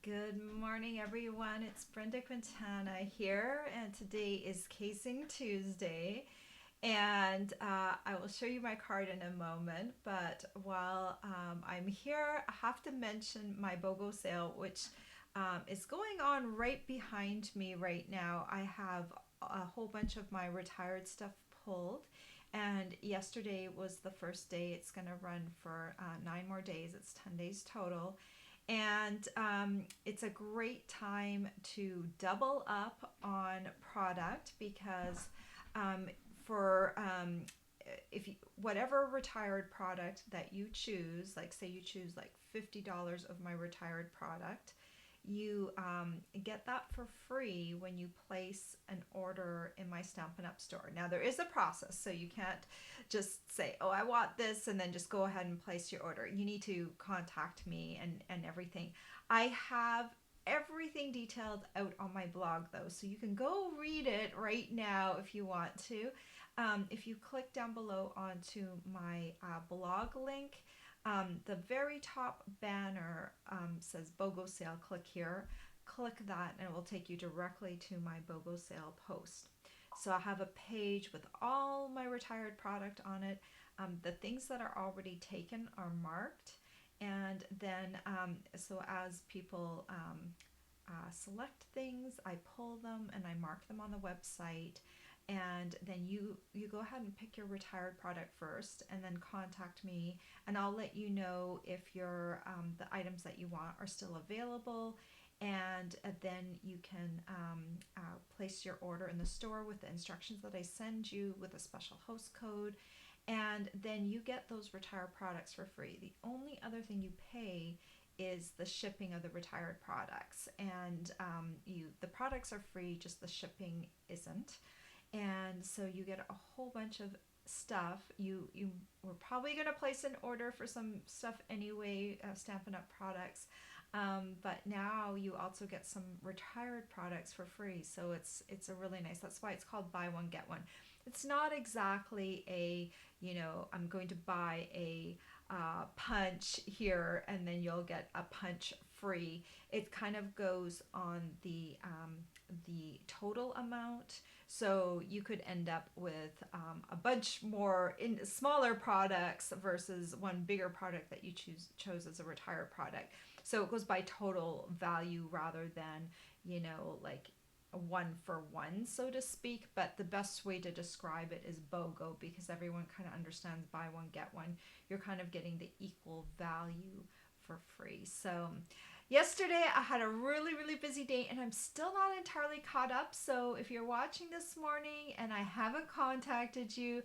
Good morning, everyone. It's Brenda Quintana here, and today is Casing Tuesday. And I will show you my card in a moment. But while I'm here, I have to mention my BOGO sale, which is going on right behind me right now. I have a whole bunch of my retired stuff pulled. And yesterday was the first day. It's going to run for 9 more days. It's 10 days total. And it's a great time to double up on product because um, for if you, whatever retired product that you choose, like say you choose like $50 of my retired product, you get that for free when you place an order in my Stampin' Up store. Now there is a process, so you can't just say, oh, I want this, and then just go ahead and place your order. You need to contact me and everything. I have everything detailed out on my blog though, so you can go read it right now if you want to. If you click down below onto my blog link, the very top banner says BOGO sale. Click here, click that, and it will take you directly to my BOGO sale post. So I have a page with all my retired product on it. The things that are already taken are marked, and then so as people select things, I pull them and I mark them on the website, and then you go ahead and pick your retired product first and then contact me, and I'll let you know if your the items that you want are still available, and then you can place your order in the store with the instructions that I send you with a special host code, and then you get those retired products for free. The only other thing you pay is the shipping of the retired products, and the products are free, just the shipping isn't. And so you get a whole bunch of stuff. You were probably going to place an order for some stuff anyway, Stampin' Up products, but now you also get some retired products for free. So it's a really nice. That's why it's called buy one get one. It's not exactly a I'm going to buy a punch here and then you'll get a punch free. It kind of goes on the total amount. So you could end up with a bunch more in smaller products versus one bigger product that you chose as a retired product. So it goes by total value rather than, like a one for one, so to speak. But the best way to describe it is BOGO because everyone kind of understands buy one, get one. You're kind of getting the equal value for free. So yesterday I had a really, really busy day and I'm still not entirely caught up. So if you're watching this morning and I haven't contacted you,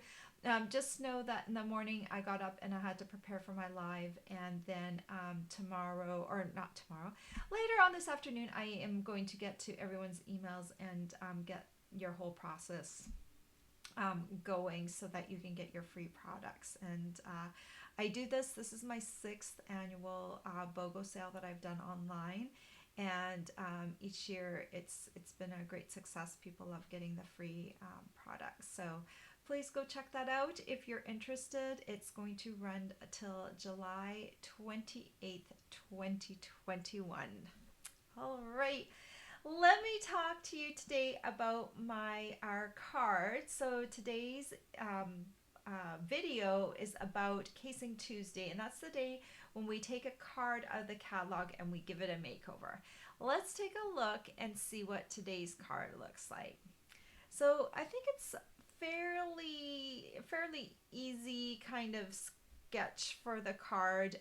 just know that in the morning I got up and I had to prepare for my live, and then tomorrow, or not tomorrow, later on this afternoon, I am going to get to everyone's emails and get your whole process going so that you can get your free products. And I do this is my 6th annual BOGO sale that I've done online, and each year it's been a great success. People love getting the free products, so please go check that out if you're interested. It's going to run till July 28th, 2021. All right, let me talk to you today about our card. So today's video is about Casing Tuesday, and that's the day when we take a card out of the catalog and we give it a makeover. Let's take a look and see what today's card looks like. So I think it's fairly easy kind of sketch for the card.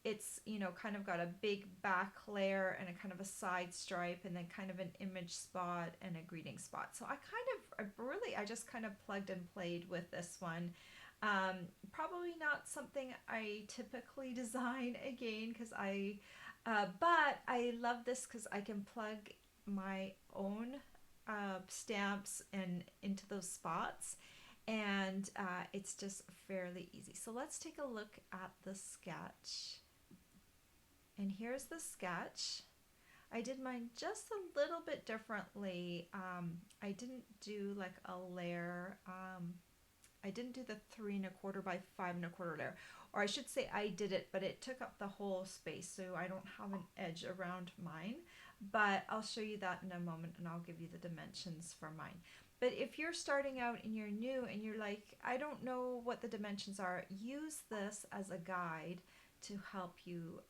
It's kind of got a big back layer and a kind of a side stripe, and then kind of an image spot and a greeting spot. So I just kind of plugged and played with this one. Probably not something I typically design again because but I love this because I can plug my own stamps and into those spots, and it's just fairly easy. So let's take a look at the sketch. And here's the sketch. I did mine just a little bit differently. I didn't do like a layer I didn't do the 3 1/4 by 5 1/4 layer, or I should say I did it, but it took up the whole space, so I don't have an edge around mine. But I'll show you that in a moment, and I'll give you the dimensions for mine. But if you're starting out and you're new and you're like, I don't know what the dimensions are, use this as a guide to help you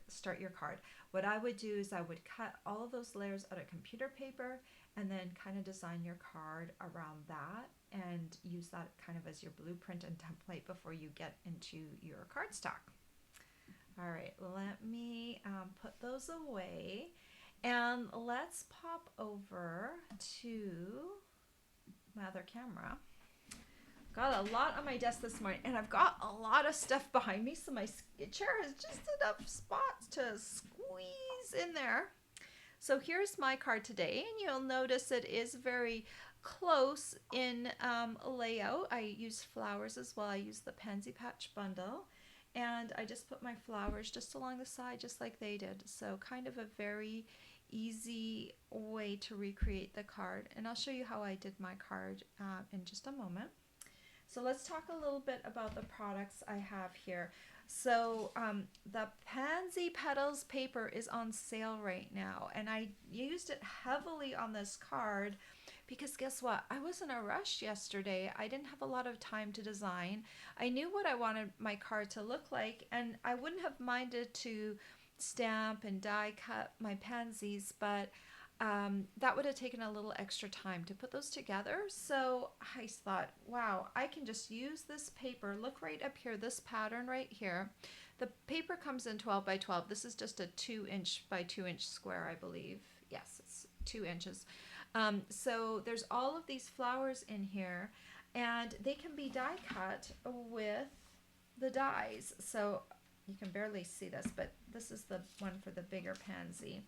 start your card. What I would do is I would cut all of those layers out of computer paper and then kind of design your card around that and use that kind of as your blueprint and template before you get into your cardstock. All right, let me put those away, and let's pop over to my other camera. Got a lot on my desk this morning, and I've got a lot of stuff behind me, so my chair has just enough spots to squeeze in there. So here's my card today, and you'll notice it is very close in layout. I use flowers as well. I use the Pansy Patch Bundle. And I just put my flowers just along the side, just like they did. So kind of a very easy way to recreate the card. And I'll show you how I did my card in just a moment. So let's talk a little bit about the products I have here. So the Pansy Petals paper is on sale right now. And I used it heavily on this card because guess what? I was in a rush yesterday. I didn't have a lot of time to design. I knew what I wanted my card to look like, and I wouldn't have minded to stamp and die cut my pansies, but that would have taken a little extra time to put those together. So I thought, wow, I can just use this paper. Look right up here, this pattern right here. The paper comes in 12 by 12. This is just a 2 inch by 2 inch square, I believe. Yes, it's 2 inches. So there's all of these flowers in here, and they can be die cut with the dies. So you can barely see this, but this is the one for the bigger pansy.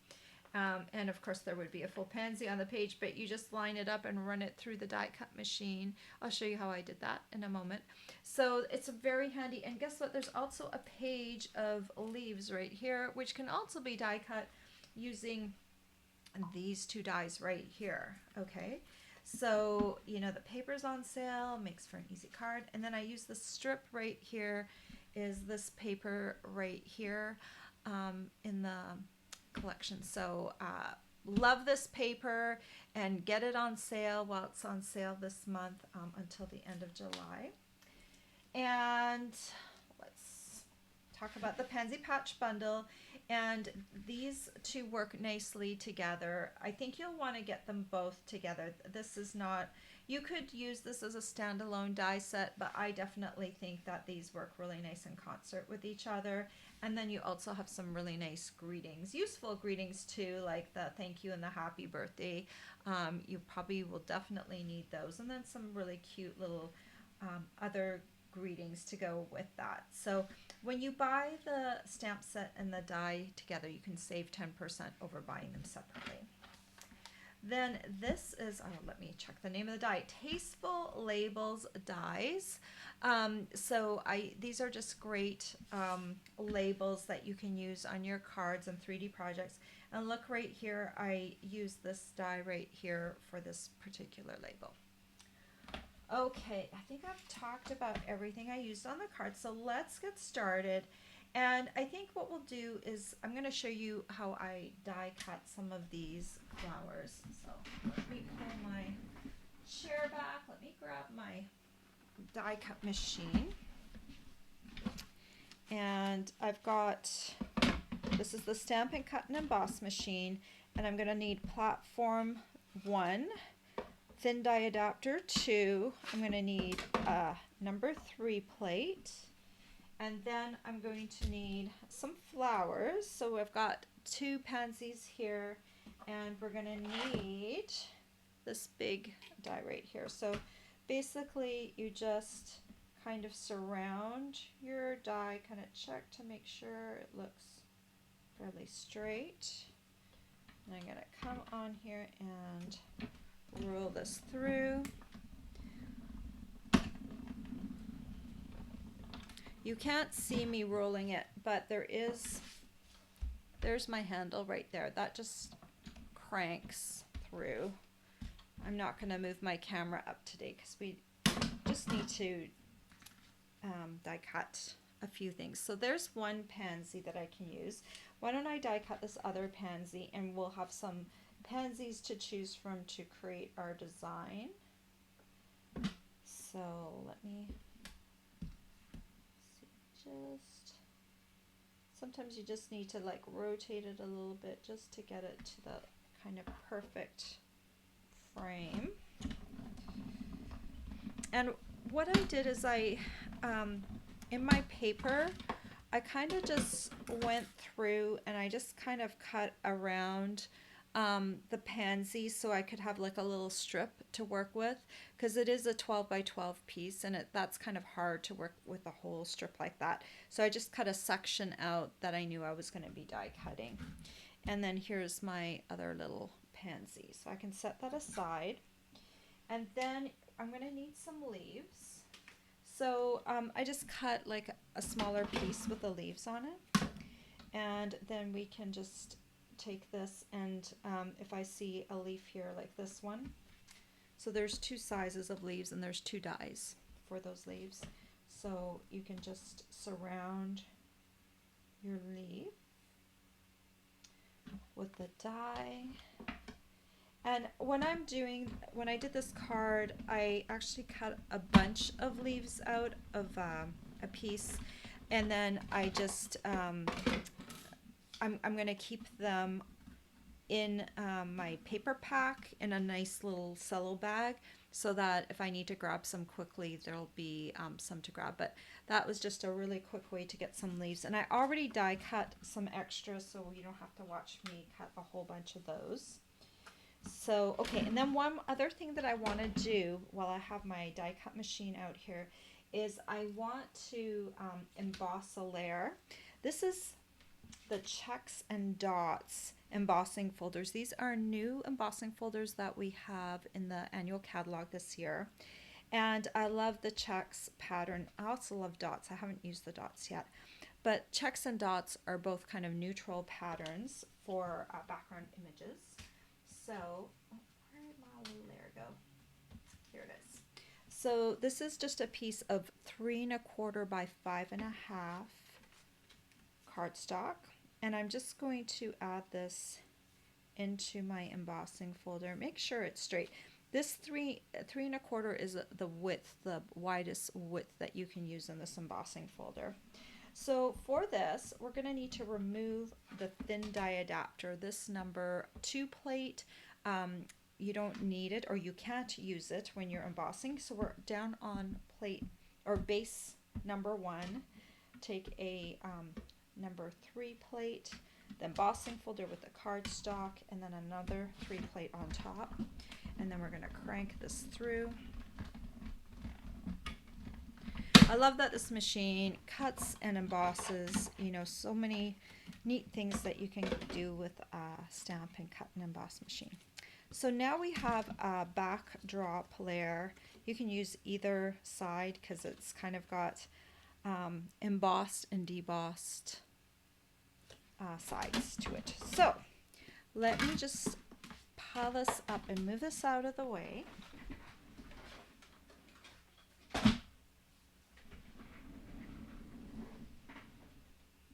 And of course there would be a full pansy on the page, but you just line it up and run it through the die cut machine. I'll show you how I did that in a moment. So it's very handy. And guess what? There's also a page of leaves right here, which can also be die cut using these two dies right here. Okay, so you know the paper's on sale, makes for an easy card. And then I use the strip right here, is this paper right here in the collection. So love this paper, and get it on sale while it's on sale this month until the end of July. And let's talk about the Pansy Patch Bundle. And these two work nicely together. I think you'll want to get them both together. This is not, you could use this as a standalone die set, but I definitely think that these work really nice in concert with each other. And then you also have some really nice greetings, useful greetings too, like the thank you and the happy birthday. You probably will definitely need those. And then some really cute little other greetings to go with that. So when you buy the stamp set and the die together, you can save 10% over buying them separately. Then this is, oh, let me check the name of the die, Tasteful Labels dies. So these are just great labels that you can use on your cards and 3D projects. And look right here, I use this die right here for this particular label. Okay, I think I've talked about everything I used on the card, so let's get started. And I think what we'll do is I'm going to show you how I die cut some of these flowers. So let me pull my chair back. Let me grab my die cut machine. And I've got, this is the Stampin' Cut and Emboss machine, and I'm going to need platform 1. Thin die adapter 2. I'm going to need a number 3 plate, and then I'm going to need some flowers. So I've got 2 pansies here, and we're going to need this big die right here. So basically you just kind of surround your die, kind of check to make sure it looks fairly straight. And I'm going to come on here and roll this through. You can't see me rolling it, but there's my handle right there. That just cranks through. I'm not going to move my camera up today because we just need to die cut a few things. So there's one pansy that I can use. Why don't I die cut this other pansy, and we'll have some pansies to choose from to create our design. So let me see, sometimes you just need to like rotate it a little bit just to get it to the kind of perfect frame. And what I did is I, in my paper, I kind of just went through and I just kind of cut around the pansy so I could have like a little strip to work with, because it is a 12 by 12 piece, and that's kind of hard to work with a whole strip like that. So I just cut a section out that I knew I was going to be die cutting. And then here's my other little pansy. So I can set that aside. And then I'm going to need some leaves. So I just cut like a smaller piece with the leaves on it. And then we can just take this, and if I see a leaf here like this one, so there's two sizes of leaves and there's two dies for those leaves, so you can just surround your leaf with the die. And when I did this card, I actually cut a bunch of leaves out of a piece, and then I just I'm going to keep them in my paper pack in a nice little cello bag, so that if I need to grab some quickly, there'll be some to grab. But that was just a really quick way to get some leaves. And I already die cut some extras, so you don't have to watch me cut a whole bunch of those. So, okay, and then one other thing that I want to do while I have my die cut machine out here is I want to emboss a layer. This is the checks and dots embossing folders. These are new embossing folders that we have in the annual catalog this year. And I love the checks pattern. I also love dots. I haven't used the dots yet. But checks and dots are both kind of neutral patterns for background images. So, where did my little layer go? Here it is. So this is just a piece of 3 1/4 by 5 1/2 cardstock. And I'm just going to add this into my embossing folder. Make sure it's straight. This 3 1/4 is the width, the widest width that you can use in this embossing folder. So for this, we're going to need to remove the thin die adapter, this number 2 plate. You don't need it, or you can't use it when you're embossing. So we're down on plate or base number 1. Take a number 3 plate, the embossing folder with the cardstock, and then another 3 plate on top. And then we're going to crank this through. I love that this machine cuts and embosses, you know, so many neat things that you can do with a stamp and cut and emboss machine. So now we have a backdrop layer. You can use either side because it's kind of got embossed and debossed sides to it. So let me just pile this up and move this out of the way.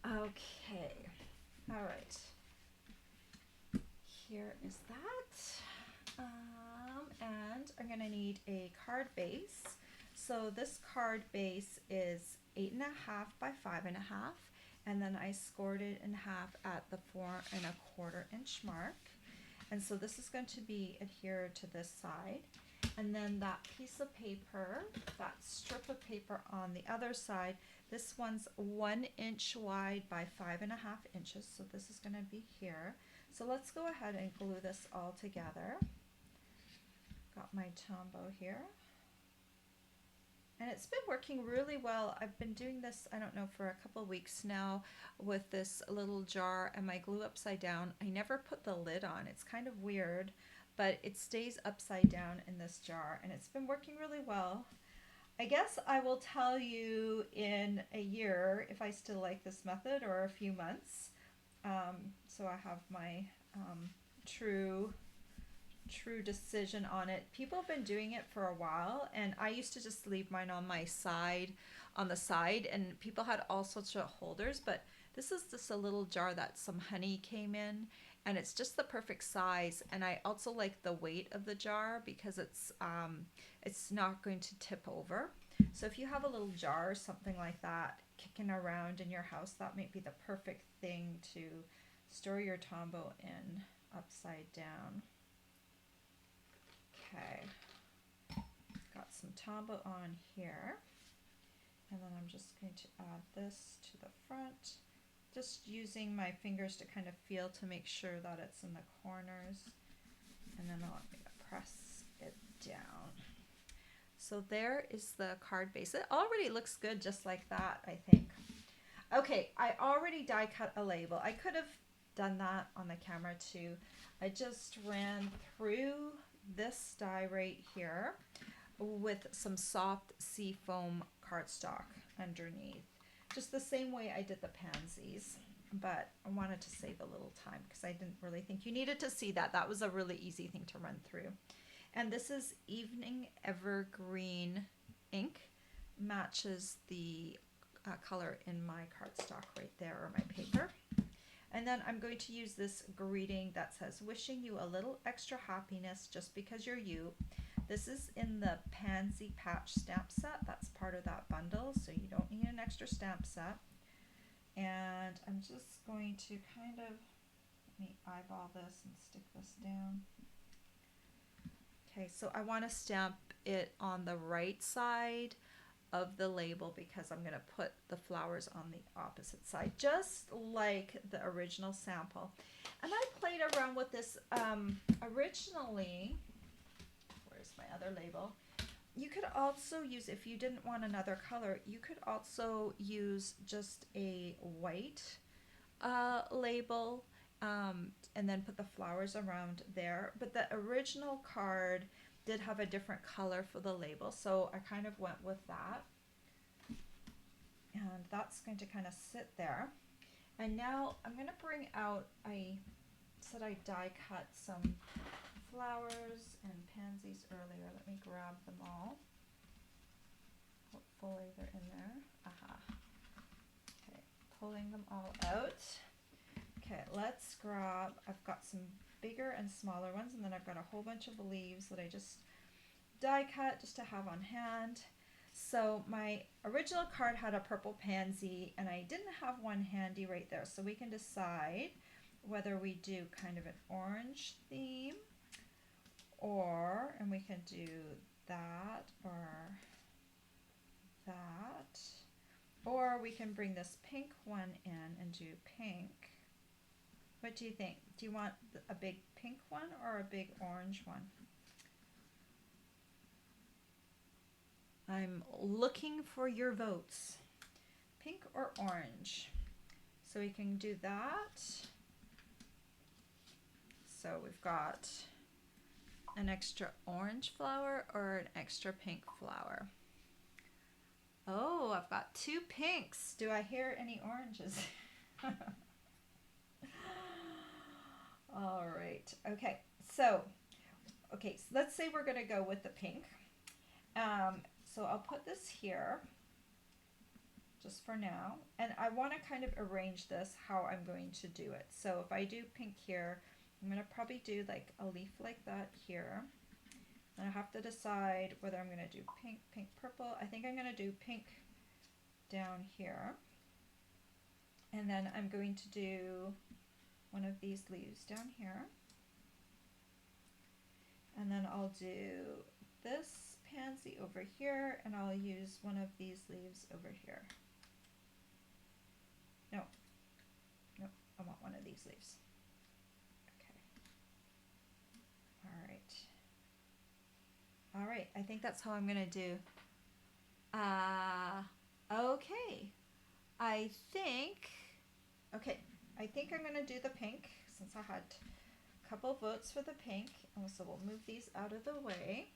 Okay, all right, here is that, and I'm going to need a card base. So this card base is 8 1/2 by 5 1/2, and then I scored it in half at the 4 1/4 inch mark. And so this is going to be adhered to this side. And then that piece of paper, that strip of paper on the other side, this one's 1 inch wide by 5 1/2 inches. So this is going to be here. So let's go ahead and glue this all together. Got my Tombow here. And it's been working really well. I've been doing this, I don't know, for a couple of weeks now with this little jar and my glue upside down. I never put the lid on. It's kind of weird, but it stays upside down in this jar, and it's been working really well. I guess I will tell you in a year if I still like this method, or a few months. So I have my true true decision on it. People have been doing it for a while, and I used to just leave mine on my side, on the side, and people had all sorts of holders, but this is just a little jar that some honey came in, and it's just the perfect size. And I also like the weight of the jar because it's not going to tip over. So if you have a little jar or something like that kicking around in your house, that might be the perfect thing to store your Tombow in upside down. Okay, got some Tombow on here, and then I'm just going to add this to the front, just using my fingers to kind of feel to make sure that it's in the corners, and then I'm going to press it down. So there is the card base. It already looks good just like that, I think. Okay, I already die cut a label. I could have done that on the camera too. I just ran through this die right here with some soft sea foam cardstock underneath, just the same way I did the pansies, but I wanted to save a little time because I didn't really think you needed to see that. That was a really easy thing to run through. And this is Evening Evergreen ink, matches the color in my cardstock right there, or my paper. And then I'm going to use this greeting that says, wishing you a little extra happiness just because you're you. This is in the Pansy Patch stamp set. That's part of that bundle, so you don't need an extra stamp set. And I'm just going to kind of, let me eyeball this and stick this down. Okay, so I want to stamp it on the right side of the label because I'm going to put the flowers on the opposite side, just like the original sample. And I played around with this originally. Where's my other label? You could also use, if you didn't want another color, you could also use just a white label and then put the flowers around there. But the original card did have a different color for the label, so I kind of went with that. And that's going to kind of sit there. And now I'm going to bring out, I said I die cut some flowers and pansies earlier. Let me grab them all. Hopefully they're in there. Aha. Okay, pulling them all out. Okay, let's grab, I've got some bigger and smaller ones, and then I've got a whole bunch of leaves that I just die cut just to have on hand. So my original card had a purple pansy, and I didn't have one handy right there, so we can decide whether we do kind of an orange theme, or, and we can do that or that, or we can bring this pink one in and do pink. What do you think? Do you want a big pink one or a big orange one? I'm looking for your votes. Pink or orange? So we can do that. So we've got an extra orange flower or an extra pink flower. Oh, I've got two pinks. Do I hear any oranges? All right. Okay. So let's say we're going to go with the pink. So I'll put this here just for now. And I want to kind of arrange this how I'm going to do it. So if I do pink here, I'm going to probably do like a leaf like that here. And I have to decide whether I'm going to do pink, pink, purple. I think I'm going to do pink down here. And then I'm going to do one of these leaves down here. And then I'll do this pansy over here, and I'll use one of these leaves over here. No, I want one of these leaves. Okay. All right, I think that's how I'm gonna do. Okay, I think I'm gonna do the pink, since I had a couple votes for the pink, and so we'll move these out of the way.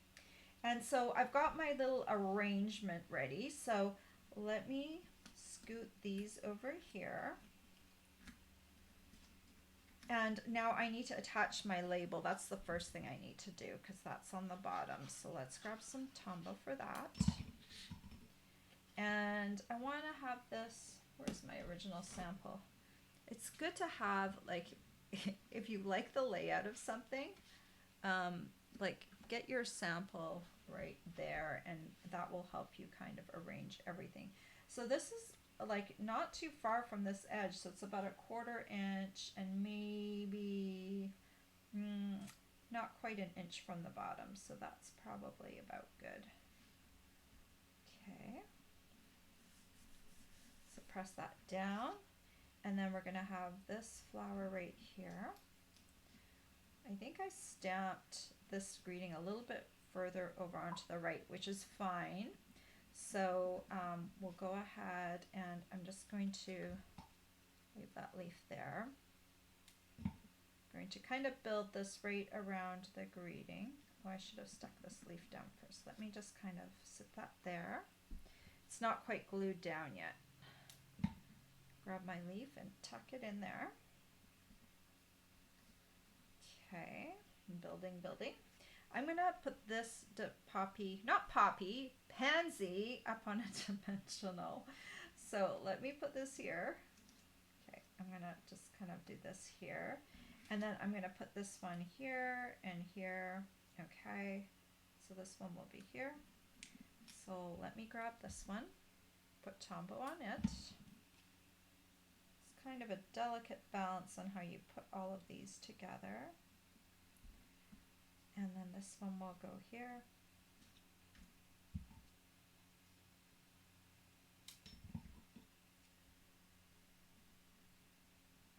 And so I've got my little arrangement ready, so let me scoot these over here. And now I need to attach my label. That's the first thing I need to do because that's on the bottom. So let's grab some Tombow for that. And I want to have this, where's my original sample? It's good to have, like, if you like the layout of something, like get your sample right there, and that will help you kind of arrange everything. So this is like not too far from this edge, so it's about 1/4 inch and maybe not quite an inch from the bottom, so that's probably about good. Okay, so press that down, and then we're going to have this flower right here. I think I stamped this greeting a little bit further over onto the right, which is fine. So we'll go ahead, and I'm just going to leave that leaf there. I'm going to kind of build this right around the greeting. Oh, I should have stuck this leaf down first. Let me just kind of sit that there. It's not quite glued down yet. Grab my leaf and tuck it in there. Okay, building, building. I'm going to put this pansy up on a dimensional. So let me put this here. Okay, I'm going to just kind of do this here. And then I'm going to put this one here and here. Okay, so this one will be here. So let me grab this one, put Tombow on it. It's kind of a delicate balance on how you put all of these together. And then this one will go here.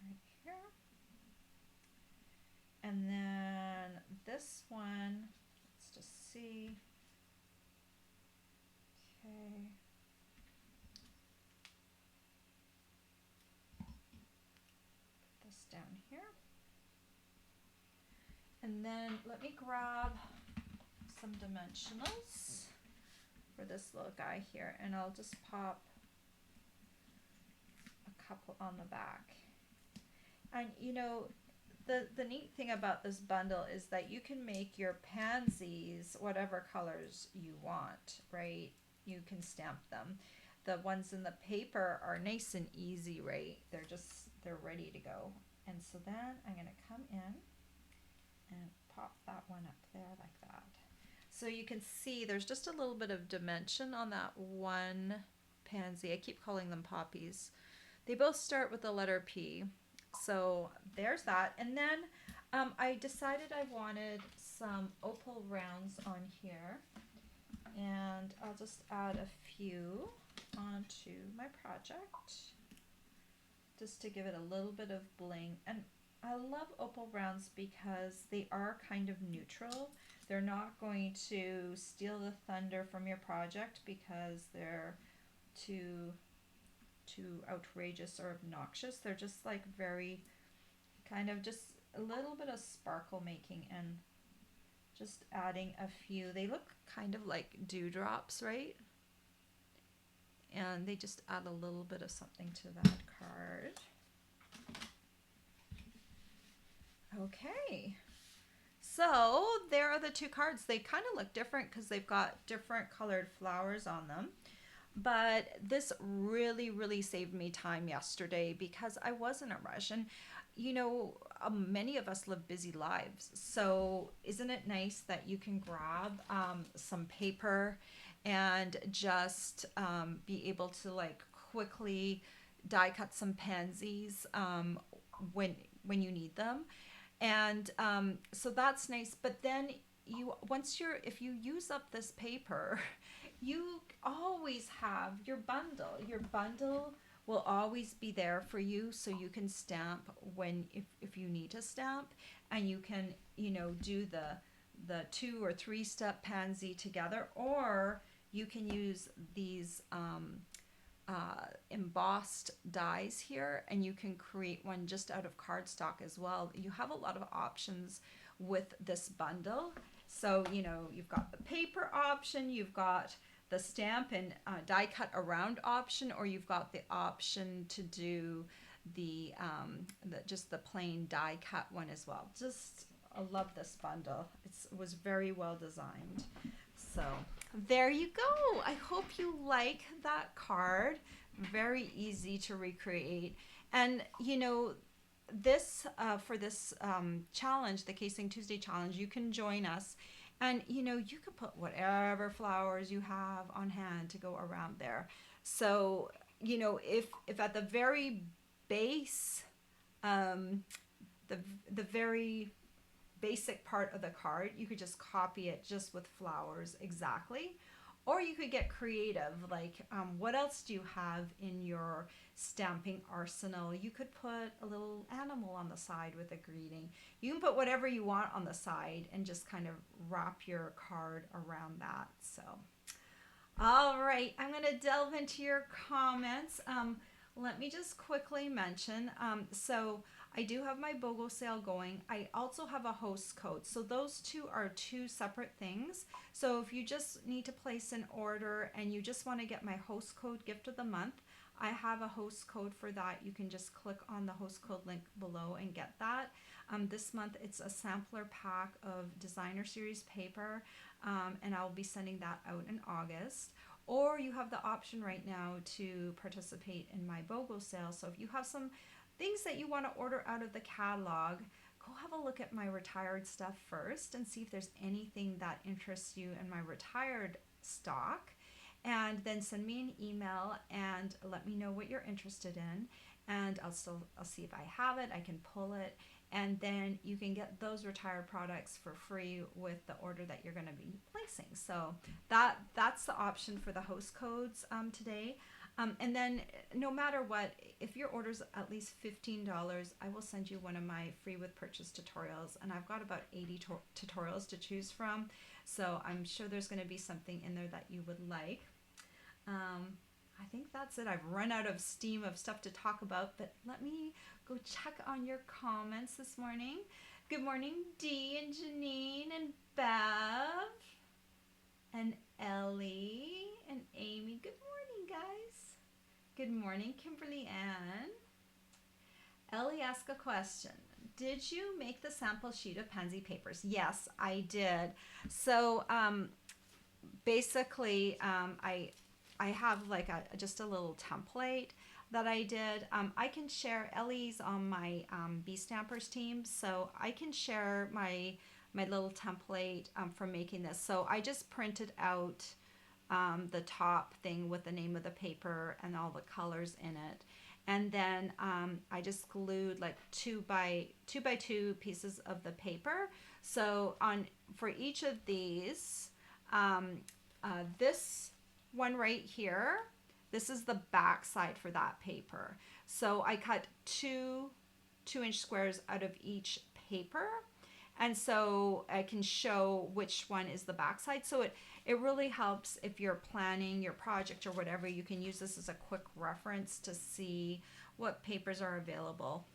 Right here. And then this one, let's just see. Okay. Put this down here. And then let me grab some dimensionals for this little guy here, and I'll just pop a couple on the back. And you know, the neat thing about this bundle is that you can make your pansies whatever colors you want, right? You can stamp them. The ones in the paper are nice and easy, right? They're ready to go. And so then I'm going to come in and pop that one up there like that. So you can see there's just a little bit of dimension on that one pansy. I keep calling them poppies. They both start with the letter P. So there's that. And then I decided I wanted some opal rounds on here. And I'll just add a few onto my project just to give it a little bit of bling. And I love opal rounds because they are kind of neutral. They're not going to steal the thunder from your project because they're too outrageous or obnoxious. They're just like very kind of just a little bit of sparkle making and just adding a few. They look kind of like dewdrops, right? And they just add a little bit of something to that card. Okay, so there are the two cards. They kind of look different because they've got different colored flowers on them. But this really, really saved me time yesterday because I was in a rush. And, you know, many of us live busy lives. So isn't it nice that you can grab some paper and just be able to like quickly die cut some pansies when you need them. And so that's nice. But then if you use up this paper, you always have your bundle. Your bundle will always be there for you, so you can stamp if you need to stamp, and you can, you know, do the 2 or 3 step pansy together, or you can use these embossed dies here, and you can create one just out of cardstock as well. You have a lot of options with this bundle. So, you know, you've got the paper option, you've got the stamp and die cut around option, or you've got the option to do just the plain die cut one as well. Just I love this bundle. It was very well designed. So there you go. I hope you like that card. Very easy to recreate. And you know, this for this challenge, the Casing Tuesday challenge, you can join us, and you know, you can put whatever flowers you have on hand to go around there. So you know, if at the very base, um, the the very basic part of the card, you could just copy it just with flowers exactly. Or you could get creative, like what else do you have in your stamping arsenal? You could put a little animal on the side with a greeting. You can put whatever you want on the side and just kind of wrap your card around that. So, all right, I'm going to delve into your comments. Let me just quickly mention, so I do have my BOGO sale going. I also have a host code. So those two are two separate things. So if you just need to place an order and you just want to get my host code gift of the month, I have a host code for that. You can just click on the host code link below and get that. This month it's a sampler pack of designer series paper, and I'll be sending that out in August. Or you have the option right now to participate in my BOGO sale. So if you have some things that you want to order out of the catalog, go have a look at my retired stuff first and see if there's anything that interests you in my retired stock, and then send me an email and let me know what you're interested in, and I'll see if I have it. I can pull it, and then you can get those retired products for free with the order that you're going to be placing. So that's the option for the host codes today. And then no matter what, if your order's at least $15, I will send you one of my free with purchase tutorials. And I've got about 80 tutorials to choose from. So I'm sure there's going to be something in there that you would like. I think that's it. I've run out of steam of stuff to talk about, but let me go check on your comments this morning. Good morning, Dee and Janine and Bev and Ellie and Amy. Good morning, guys. Good morning, Kimberly Ann. Ellie asked a question. Did you make the sample sheet of pansy papers? Yes, I did. So basically, I have like just a little template that I did. I can share. Ellie's on my Bee Stampers team, so I can share my little template for making this. So I just printed out the top thing with the name of the paper and all the colors in it, and then I just glued like two by two pieces of the paper. So for each of these, this one right here, this is the back side for that paper. So I cut two 2-inch squares out of each paper, and so I can show which one is the back side. So it really helps if you're planning your project or whatever. You can use this as a quick reference to see what papers are available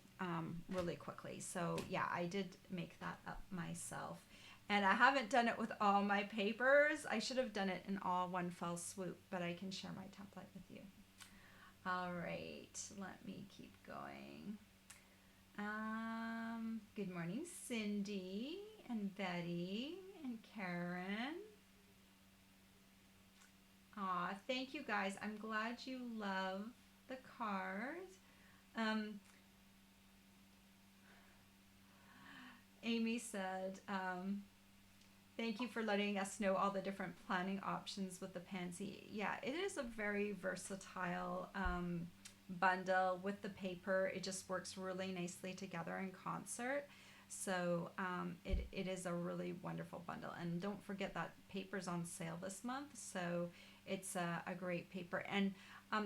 really quickly. So yeah, I did make that up myself. And I haven't done it with all my papers. I should have done it in all one fell swoop, but I can share my template with you. All right, let me keep going. Good morning, Cindy and Betty and Karen. Aw, thank you guys. I'm glad you love the cards. Amy said, thank you for letting us know all the different planning options with the Pansy. Yeah, it is a very versatile bundle with the paper. It just works really nicely together in concert. So it is a really wonderful bundle. And don't forget that paper's on sale this month. So it's a great paper. And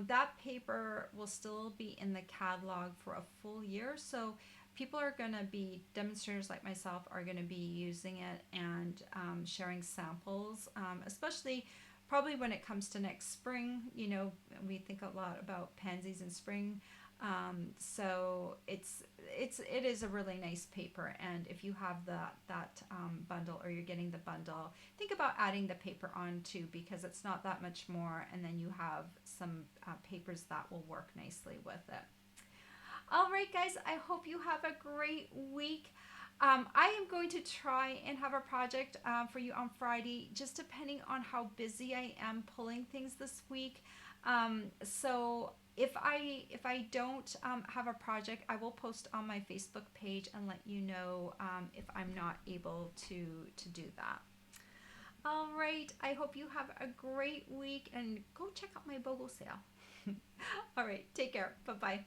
that paper will still be in the catalog for a full year. So people are going to be, demonstrators like myself are going to be using it and sharing samples, especially probably when it comes to next spring. You know, we think a lot about pansies in spring. So it is a really nice paper, and if you have that bundle, or you're getting the bundle, think about adding the paper on too, because it's not that much more, and then you have some papers that will work nicely with it. All right, guys, I hope you have a great week. I am going to try and have a project for you on Friday, just depending on how busy I am pulling things this week. So if I don't have a project, I will post on my Facebook page and let you know if I'm not able to do that. All right, I hope you have a great week and go check out my BOGO sale. All right, take care. Bye bye.